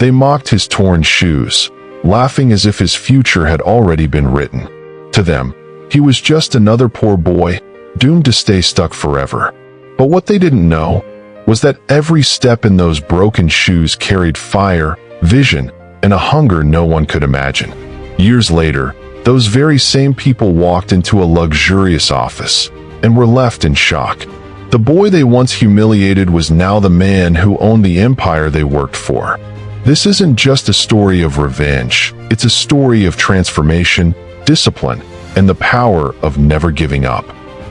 They mocked his torn shoes, laughing as if his future had already been written. To them, he was just another poor boy, doomed to stay stuck forever. But what they didn't know was that every step in those broken shoes carried fire, vision, and a hunger no one could imagine. Years later, those very same people walked into a luxurious office and were left in shock. The boy they once humiliated was now the man who owned the empire they worked for. This isn't just a story of revenge, it's a story of transformation, discipline, and the power of never giving up.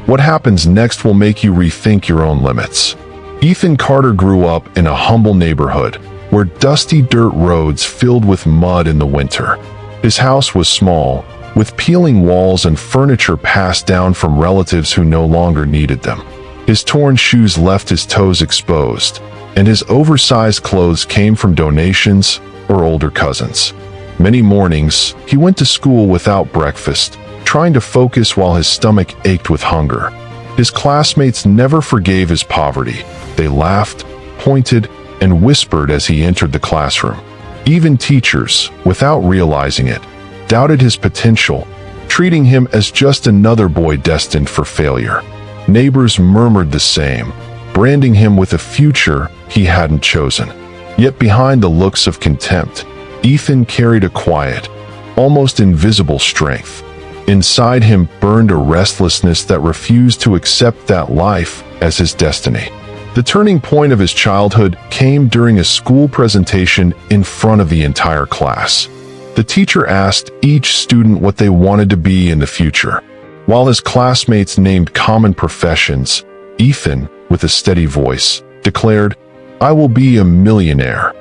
What happens next will make you rethink your own limits. Ethan Carter grew up in a humble neighborhood where dusty dirt roads filled with mud in the winter. His house was small, with peeling walls and furniture passed down from relatives who no longer needed them. His torn shoes left his toes exposed, and his oversized clothes came from donations or older cousins. Many mornings, he went to school without breakfast, trying to focus while his stomach ached with hunger. His classmates never forgave his poverty. They laughed, pointed, and whispered as he entered the classroom. Even teachers, without realizing it, doubted his potential, treating him as just another boy destined for failure. Neighbors murmured the same, branding him with a future he hadn't chosen. Yet behind the looks of contempt, Ethan carried a quiet, almost invisible strength. Inside him burned a restlessness that refused to accept that life as his destiny. The turning point of his childhood came during a school presentation in front of the entire class. The teacher asked each student what they wanted to be in the future. While his classmates named common professions, Ethan, with a steady voice, declared, "I will be a millionaire."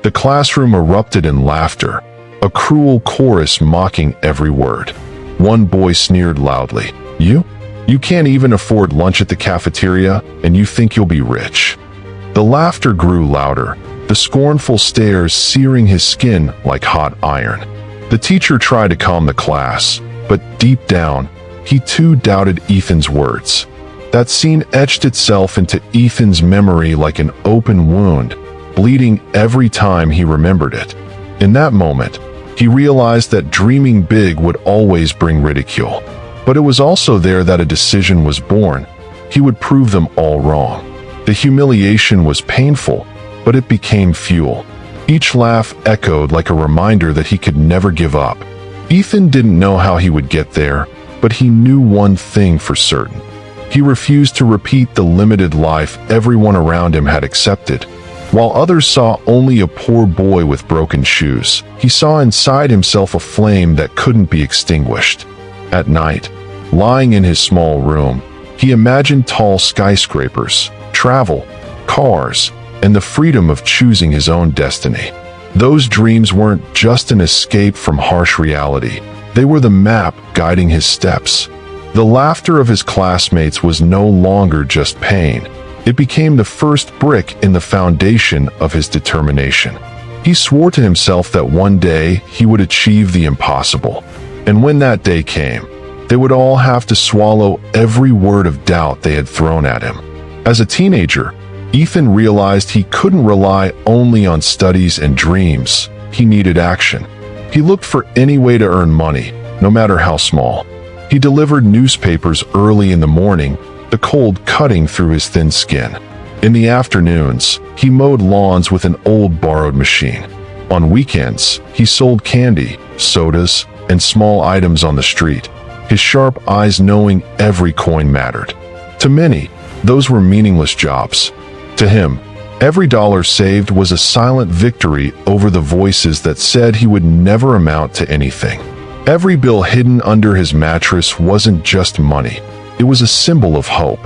The classroom erupted in laughter, a cruel chorus mocking every word. One boy sneered loudly, "You? You can't even afford lunch at the cafeteria, and you think you'll be rich." The laughter grew louder, the scornful stares searing his skin like hot iron. The teacher tried to calm the class, but deep down, he too doubted Ethan's words. That scene etched itself into Ethan's memory like an open wound, bleeding every time he remembered it. In that moment, he realized that dreaming big would always bring ridicule. But it was also there that a decision was born. He would prove them all wrong. The humiliation was painful, but it became fuel. Each laugh echoed like a reminder that he could never give up. Ethan didn't know how he would get there, but he knew one thing for certain. He refused to repeat the limited life everyone around him had accepted. While others saw only a poor boy with broken shoes, he saw inside himself a flame that couldn't be extinguished. At night, lying in his small room, he imagined tall skyscrapers, travel, cars, and the freedom of choosing his own destiny. Those dreams weren't just an escape from harsh reality. They were the map guiding his steps. The laughter of his classmates was no longer just pain. It became the first brick in the foundation of his determination. He swore to himself that one day he would achieve the impossible. And when that day came, they would all have to swallow every word of doubt they had thrown at him. As a teenager, Ethan realized he couldn't rely only on studies and dreams. He needed action. He looked for any way to earn money, no matter how small. He delivered newspapers early in the morning, the cold cutting through his thin skin. In the afternoons, he mowed lawns with an old borrowed machine. On weekends, he sold candy, sodas, and small items on the street, his sharp eyes knowing every coin mattered. To many, those were meaningless jobs. To him, every dollar saved was a silent victory over the voices that said he would never amount to anything. Every bill hidden under his mattress wasn't just money. It was a symbol of hope.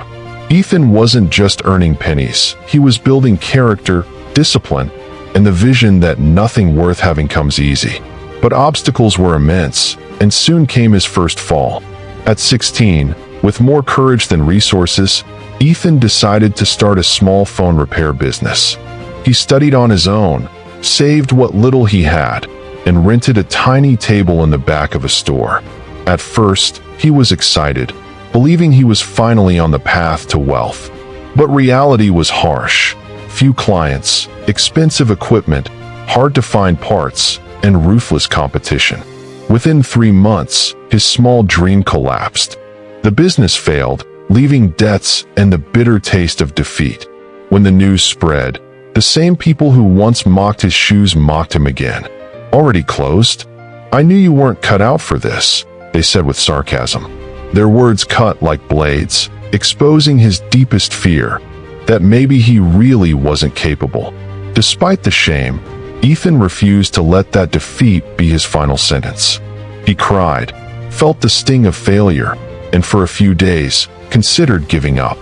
Ethan wasn't just earning pennies. He was building character, discipline, and the vision that nothing worth having comes easy. But obstacles were immense, and soon came his first fall. At 16, with more courage than resources, Ethan decided to start a small phone repair business. He studied on his own, saved what little he had, and rented a tiny table in the back of a store. At first, he was excited, believing he was finally on the path to wealth. But reality was harsh. Few clients, expensive equipment, hard to find parts, and ruthless competition. Within 3 months, his small dream collapsed. The business failed, leaving debts and the bitter taste of defeat. When the news spread, the same people who once mocked his shoes mocked him again. "Already closed? I knew you weren't cut out for this," they said with sarcasm. Their words cut like blades, exposing his deepest fear, that maybe he really wasn't capable. Despite the shame, Ethan refused to let that defeat be his final sentence. He cried, felt the sting of failure, and for a few days considered giving up.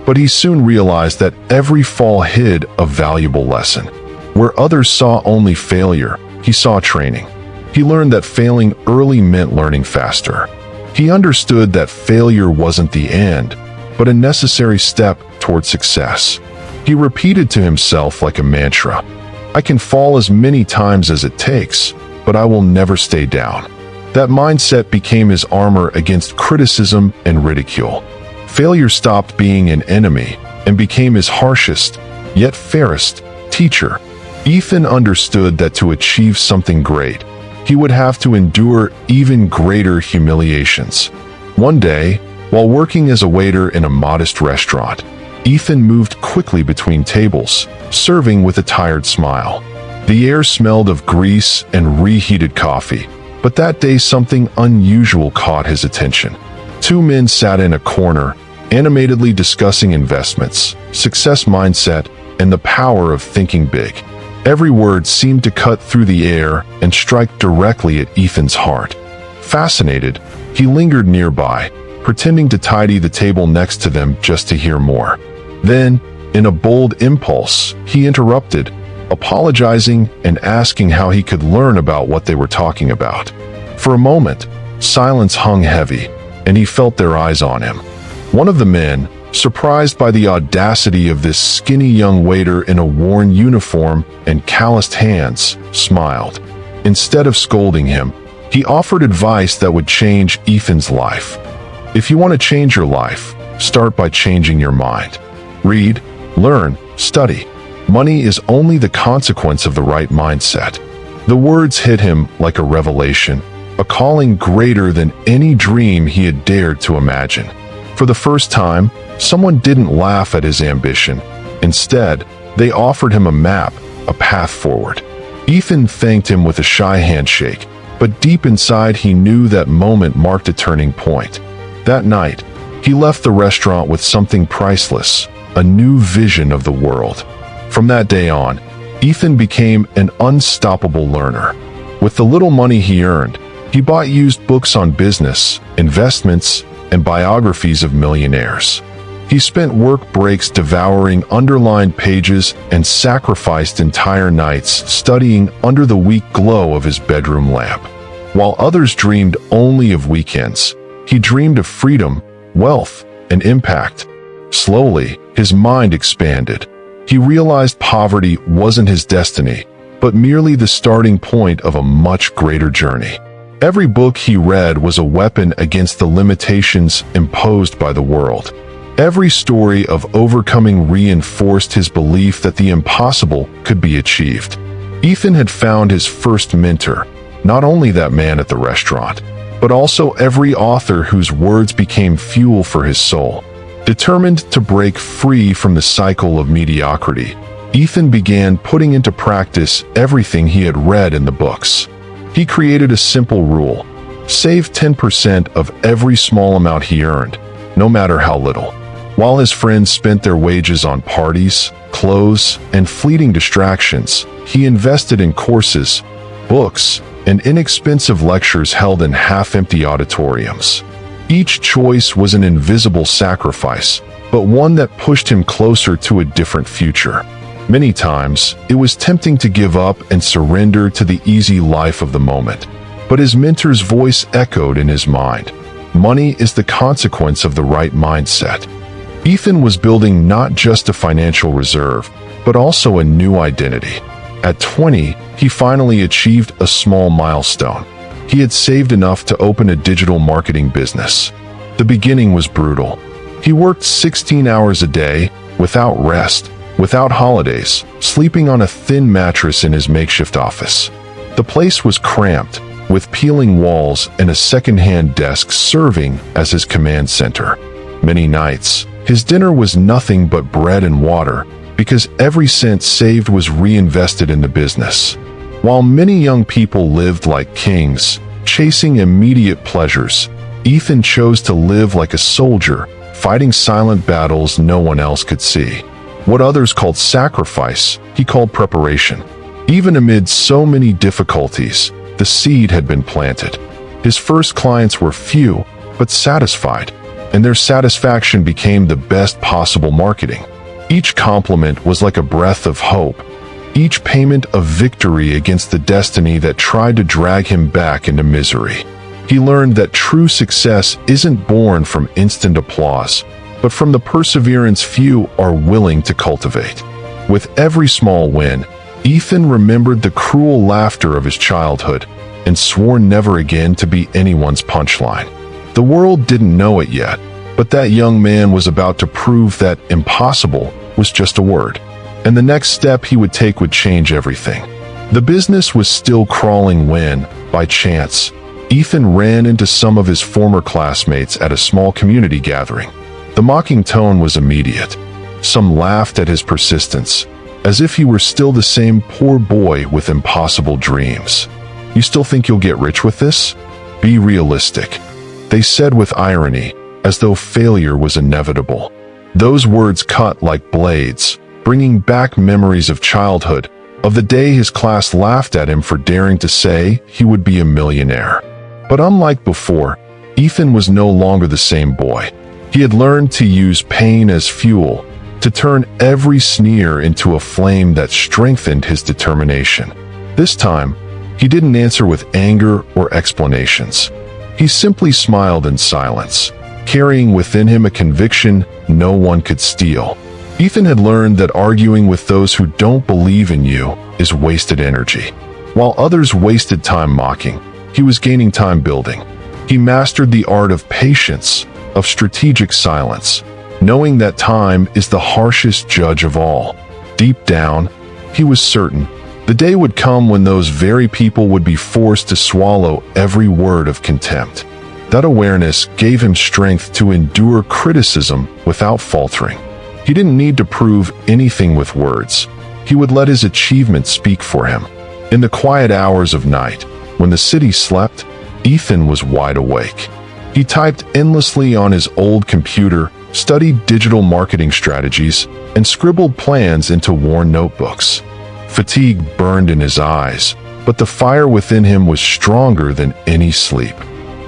But he soon realized that every fall hid a valuable lesson. Where others saw only failure, he saw training. He learned that failing early meant learning faster. He understood that failure wasn't the end, but a necessary step toward success. He repeated to himself like a mantra, "I can fall as many times as it takes, but I will never stay down." That mindset became his armor against criticism and ridicule. Failure stopped being an enemy and became his harshest, yet fairest, teacher. Ethan understood that to achieve something great, he would have to endure even greater humiliations. One day, while working as a waiter in a modest restaurant, Ethan moved quickly between tables, serving with a tired smile. The air smelled of grease and reheated coffee, but that day something unusual caught his attention. 2 men sat in a corner, animatedly discussing investments, success mindset, and the power of thinking big. Every word seemed to cut through the air and strike directly at Ethan's heart. Fascinated, he lingered nearby, pretending to tidy the table next to them just to hear more. Then, in a bold impulse, he interrupted, apologizing and asking how he could learn about what they were talking about. For a moment, silence hung heavy, and he felt their eyes on him. One of the men, surprised by the audacity of this skinny young waiter in a worn uniform and calloused hands, smiled. Instead of scolding him, he offered advice that would change Ethan's life. If you want to change your life, start by changing your mind. Read, learn, study. Money is only the consequence of the right mindset. The words hit him like a revelation, a calling greater than any dream he had dared to imagine. For the first time, someone didn't laugh at his ambition. Instead, they offered him a map, a path forward. Ethan thanked him with a shy handshake, but deep inside he knew that moment marked a turning point. That night, he left the restaurant with something priceless, a new vision of the world. From that day on, Ethan became an unstoppable learner. With the little money he earned, he bought used books on business, investments, and biographies of millionaires. He spent work breaks devouring underlined pages and sacrificed entire nights studying under the weak glow of his bedroom lamp. While others dreamed only of weekends, he dreamed of freedom, wealth, and impact. Slowly, his mind expanded. He realized poverty wasn't his destiny, but merely the starting point of a much greater journey. Every book he read was a weapon against the limitations imposed by the world. Every story of overcoming reinforced his belief that the impossible could be achieved. Ethan had found his first mentor, not only that man at the restaurant, but also every author whose words became fuel for his soul. Determined to break free from the cycle of mediocrity, Ethan began putting into practice everything he had read in the books. He created a simple rule: save 10% of every small amount he earned, no matter how little. While his friends spent their wages on parties, clothes, and fleeting distractions, he invested in courses, books, and inexpensive lectures held in half-empty auditoriums. Each choice was an invisible sacrifice, but one that pushed him closer to a different future. Many times, it was tempting to give up and surrender to the easy life of the moment. But his mentor's voice echoed in his mind. Money is the consequence of the right mindset. Ethan was building not just a financial reserve, but also a new identity. At 20, he finally achieved a small milestone. He had saved enough to open a digital marketing business. The beginning was brutal. He worked 16 hours a day, without rest, without holidays, sleeping on a thin mattress in his makeshift office. The place was cramped, with peeling walls and a second-hand desk serving as his command center. Many nights, his dinner was nothing but bread and water, because every cent saved was reinvested in the business. While many young people lived like kings, chasing immediate pleasures, Ethan chose to live like a soldier, fighting silent battles no one else could see. What others called sacrifice, he called preparation. Even amid so many difficulties, the seed had been planted. His first clients were few, but satisfied, and their satisfaction became the best possible marketing. Each compliment was like a breath of hope, each payment of victory against the destiny that tried to drag him back into misery. He learned that true success isn't born from instant applause, but from the perseverance few are willing to cultivate. With every small win, Ethan remembered the cruel laughter of his childhood and swore never again to be anyone's punchline. The world didn't know it yet, but that young man was about to prove that impossible was just a word, and the next step he would take would change everything. The business was still crawling when, by chance, Ethan ran into some of his former classmates at a small community gathering. The mocking tone was immediate. Some laughed at his persistence, as if he were still the same poor boy with impossible dreams. "You still think you'll get rich with this? Be realistic," they said with irony, as though failure was inevitable. Those words cut like blades, bringing back memories of childhood, of the day his class laughed at him for daring to say he would be a millionaire. But unlike before, Ethan was no longer the same boy. He had learned to use pain as fuel, to turn every sneer into a flame that strengthened his determination. This time, he didn't answer with anger or explanations. He simply smiled in silence, carrying within him a conviction no one could steal. Ethan had learned that arguing with those who don't believe in you is wasted energy. While others wasted time mocking, he was gaining time building. He mastered the art of patience, of strategic silence, knowing that time is the harshest judge of all. Deep down, he was certain the day would come when those very people would be forced to swallow every word of contempt. That awareness gave him strength to endure criticism without faltering. He didn't need to prove anything with words. He would let his achievements speak for him. In the quiet hours of night, when the city slept, Ethan was wide awake. He typed endlessly on his old computer, studied digital marketing strategies, and scribbled plans into worn notebooks. Fatigue burned in his eyes, but the fire within him was stronger than any sleep.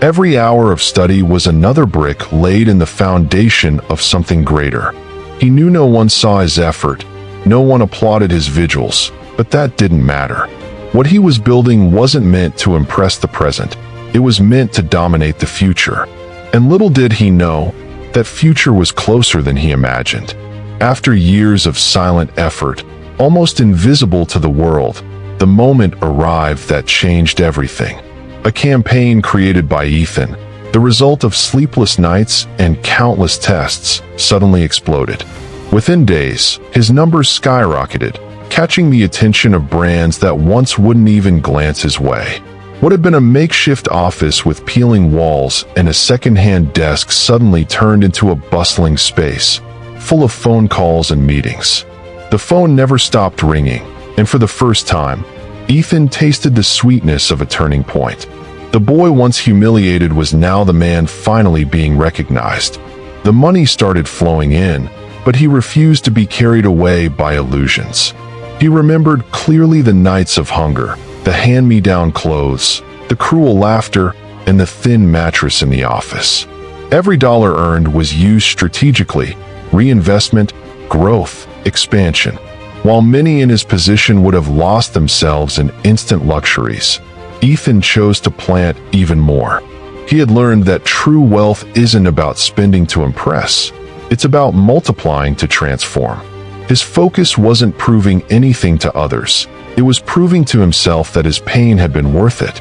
Every hour of study was another brick laid in the foundation of something greater. He knew no one saw his effort, no one applauded his vigils, but that didn't matter. What he was building wasn't meant to impress the present, it was meant to dominate the future. And little did he know, that future was closer than he imagined. After years of silent effort, almost invisible to the world, the moment arrived that changed everything. A campaign created by Ethan, the result of sleepless nights and countless tests, suddenly exploded. Within days, his numbers skyrocketed, catching the attention of brands that once wouldn't even glance his way. What had been a makeshift office with peeling walls and a second-hand desk suddenly turned into a bustling space, full of phone calls and meetings. The phone never stopped ringing, and for the first time, Ethan tasted the sweetness of a turning point. The boy once humiliated was now the man finally being recognized. The money started flowing in, but he refused to be carried away by illusions. He remembered clearly the nights of hunger, the hand-me-down clothes, the cruel laughter, and the thin mattress in the office. Every dollar earned was used strategically, reinvestment, growth, expansion. While many in his position would have lost themselves in instant luxuries, Ethan chose to plant even more. He had learned that true wealth isn't about spending to impress. It's about multiplying to transform. His focus wasn't proving anything to others. It was proving to himself that his pain had been worth it.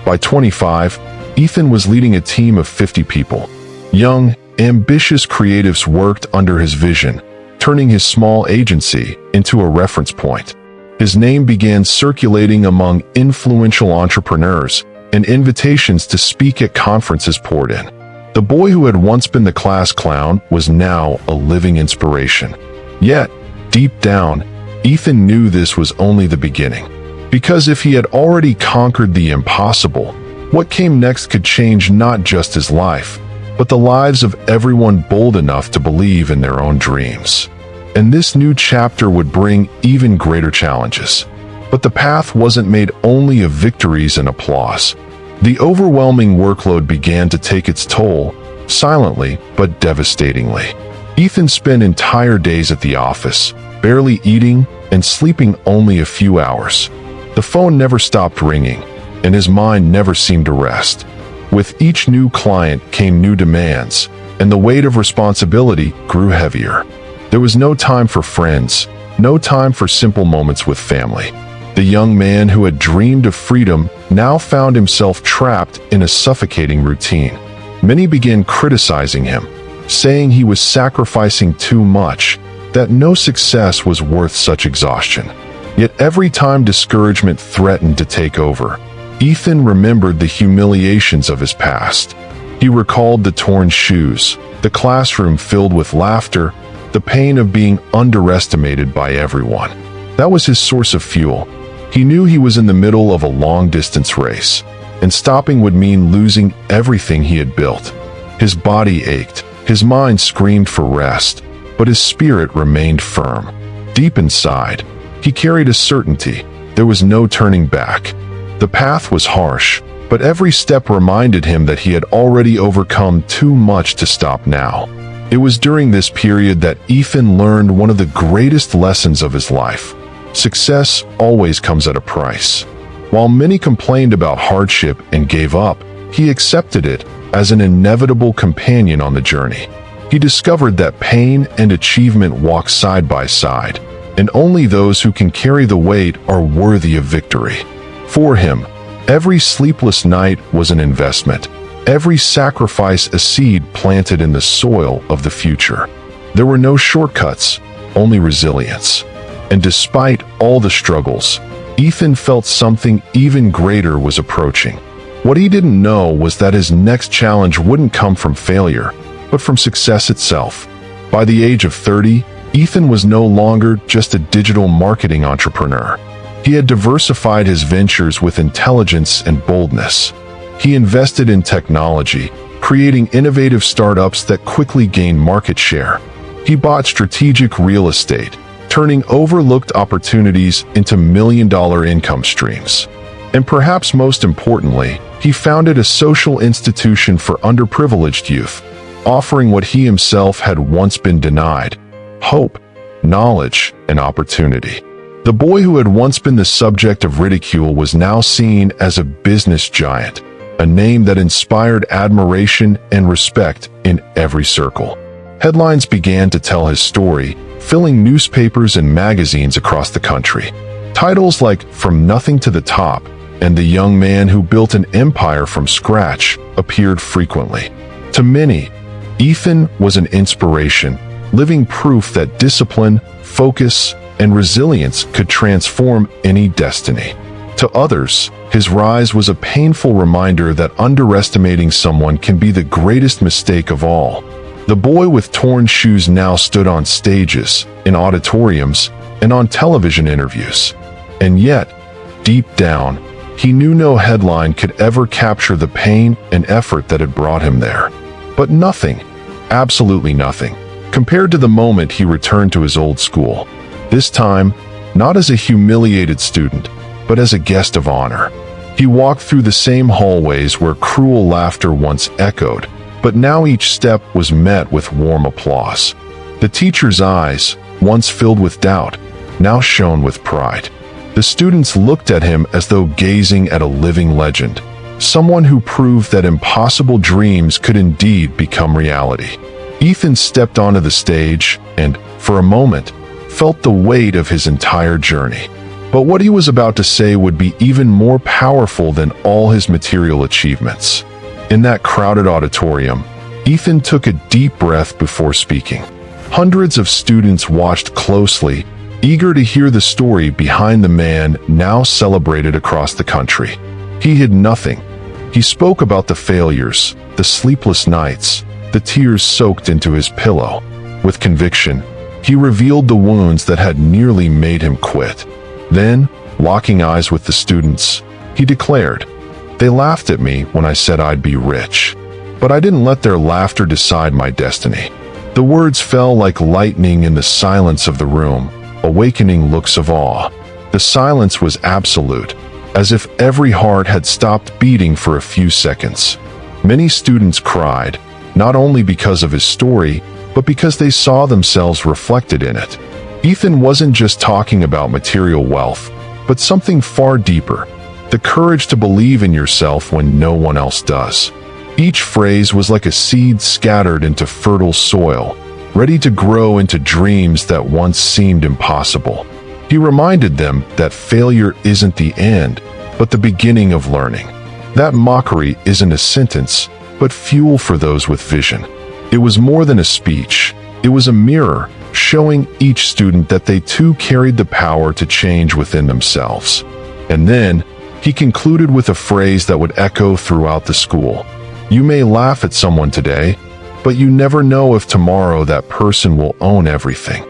By 25, Ethan was leading a team of 50 people. Young, ambitious creatives worked under his vision, turning his small agency into a reference point. His name began circulating among influential entrepreneurs, and invitations to speak at conferences poured in. The boy who had once been the class clown was now a living inspiration. Yet, deep down, Ethan knew this was only the beginning. Because if he had already conquered the impossible, what came next could change not just his life, but the lives of everyone bold enough to believe in their own dreams. And this new chapter would bring even greater challenges. But the path wasn't made only of victories and applause. The overwhelming workload began to take its toll, silently but devastatingly. Ethan spent entire days at the office, barely eating and sleeping only a few hours. The phone never stopped ringing, and his mind never seemed to rest. With each new client came new demands, and the weight of responsibility grew heavier. There was no time for friends, no time for simple moments with family. The young man who had dreamed of freedom now found himself trapped in a suffocating routine. Many began criticizing him, saying he was sacrificing too much, that no success was worth such exhaustion. Yet every time discouragement threatened to take over, Ethan remembered the humiliations of his past. He recalled the torn shoes, the classroom filled with laughter, the pain of being underestimated by everyone. That was his source of fuel. He knew he was in the middle of a long-distance race, and stopping would mean losing everything he had built. His body ached, his mind screamed for rest, but his spirit remained firm. Deep inside, he carried a certainty. There was no turning back. The path was harsh, but every step reminded him that he had already overcome too much to stop now. It was during this period that Ethan learned one of the greatest lessons of his life. Success always comes at a price. While many complained about hardship and gave up, he accepted it as an inevitable companion on the journey. He discovered that pain and achievement walk side by side, and only those who can carry the weight are worthy of victory. For him, every sleepless night was an investment, every sacrifice a seed planted in the soil of the future. There were no shortcuts, only resilience. And despite all the struggles, Ethan felt something even greater was approaching. What he didn't know was that his next challenge wouldn't come from failure, but from success itself. By the age of 30, Ethan was no longer just a digital marketing entrepreneur. He had diversified his ventures with intelligence and boldness. He invested in technology, creating innovative startups that quickly gained market share. He bought strategic real estate, turning overlooked opportunities into million-dollar income streams. And perhaps most importantly, he founded a social institution for underprivileged youth, offering what he himself had once been denied: hope, knowledge, and opportunity. The boy who had once been the subject of ridicule was now seen as a business giant, a name that inspired admiration and respect in every circle. Headlines began to tell his story, filling newspapers and magazines across the country. Titles like "From Nothing to the Top" and "The Young Man Who Built an Empire from Scratch" appeared frequently. To many, Ethan was an inspiration, living proof that discipline, focus, and resilience could transform any destiny. To others, his rise was a painful reminder that underestimating someone can be the greatest mistake of all. The boy with torn shoes now stood on stages, in auditoriums, and on television interviews. And yet, deep down, he knew no headline could ever capture the pain and effort that had brought him there. But nothing, absolutely nothing, compared to the moment he returned to his old school. This time, not as a humiliated student, but as a guest of honor. He walked through the same hallways where cruel laughter once echoed, but now each step was met with warm applause. The teacher's eyes, once filled with doubt, now shone with pride. The students looked at him as though gazing at a living legend, someone who proved that impossible dreams could indeed become reality. Ethan stepped onto the stage and, for a moment, felt the weight of his entire journey. But what he was about to say would be even more powerful than all his material achievements. In that crowded auditorium, Ethan took a deep breath before speaking. Hundreds of students watched closely, eager to hear the story behind the man now celebrated across the country. He hid nothing. He spoke about the failures, the sleepless nights, the tears soaked into his pillow. With conviction, he revealed the wounds that had nearly made him quit. Then, locking eyes with the students, he declared, "They laughed at me when I said I'd be rich. But I didn't let their laughter decide my destiny." The words fell like lightning in the silence of the room, awakening looks of awe. The silence was absolute, as if every heart had stopped beating for a few seconds. Many students cried, not only because of his story, but because they saw themselves reflected in it. Ethan wasn't just talking about material wealth, but something far deeper, the courage to believe in yourself when no one else does. Each phrase was like a seed scattered into fertile soil, ready to grow into dreams that once seemed impossible. He reminded them that failure isn't the end, but the beginning of learning. That mockery isn't a sentence, but fuel for those with vision. It was more than a speech. It was a mirror, showing each student that they too carried the power to change within themselves. And then, he concluded with a phrase that would echo throughout the school. "You may laugh at someone today, but you never know if tomorrow that person will own everything."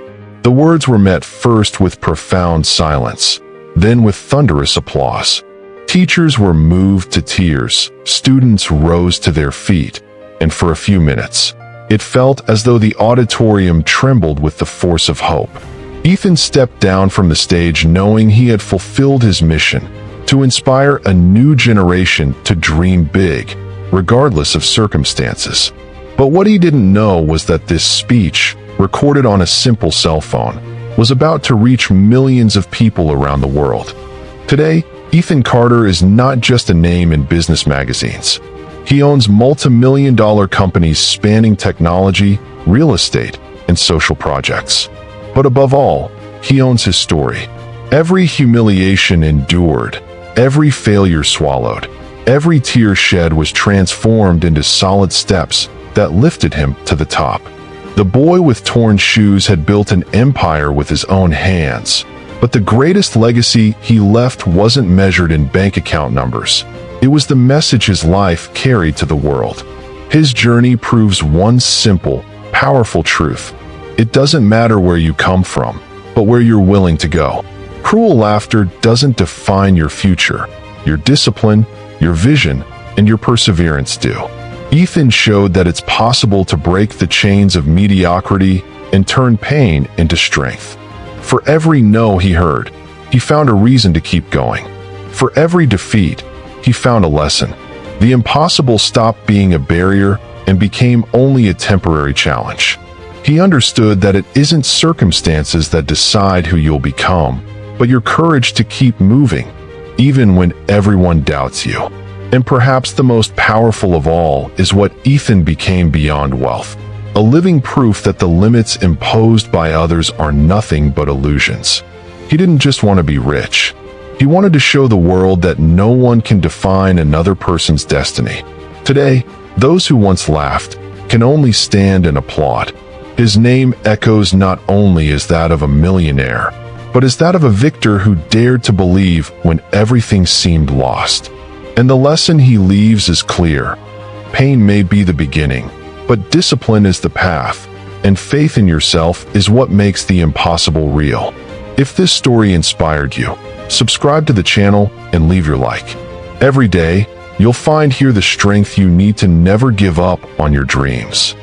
The words were met first with profound silence, then with thunderous applause. Teachers were moved to tears, students rose to their feet, and for a few minutes, it felt as though the auditorium trembled with the force of hope. Ethan stepped down from the stage knowing he had fulfilled his mission, to inspire a new generation to dream big, regardless of circumstances. But what he didn't know was that this speech, recorded on a simple cell phone, was about to reach millions of people around the world. Today, Ethan Carter is not just a name in business magazines. He owns multi-million-dollar companies spanning technology, real estate, and social projects. But above all, he owns his story. Every humiliation endured, every failure swallowed, every tear shed was transformed into solid steps that lifted him to the top. The boy with torn shoes had built an empire with his own hands. But the greatest legacy he left wasn't measured in bank account numbers. It was the message his life carried to the world. His journey proves one simple, powerful truth. It doesn't matter where you come from, but where you're willing to go. Cruel laughter doesn't define your future. Your discipline, your vision, and your perseverance do. Ethan showed that it's possible to break the chains of mediocrity and turn pain into strength. For every no he heard, he found a reason to keep going. For every defeat, he found a lesson. The impossible stopped being a barrier and became only a temporary challenge. He understood that it isn't circumstances that decide who you'll become, but your courage to keep moving, even when everyone doubts you. And perhaps the most powerful of all is what Ethan became beyond wealth. A living proof that the limits imposed by others are nothing but illusions. He didn't just want to be rich. He wanted to show the world that no one can define another person's destiny. Today, those who once laughed can only stand and applaud. His name echoes not only as that of a millionaire, but as that of a victor who dared to believe when everything seemed lost. And the lesson he leaves is clear. Pain may be the beginning, but discipline is the path, and faith in yourself is what makes the impossible real. If this story inspired you, subscribe to the channel and leave your like. Every day, you'll find here the strength you need to never give up on your dreams.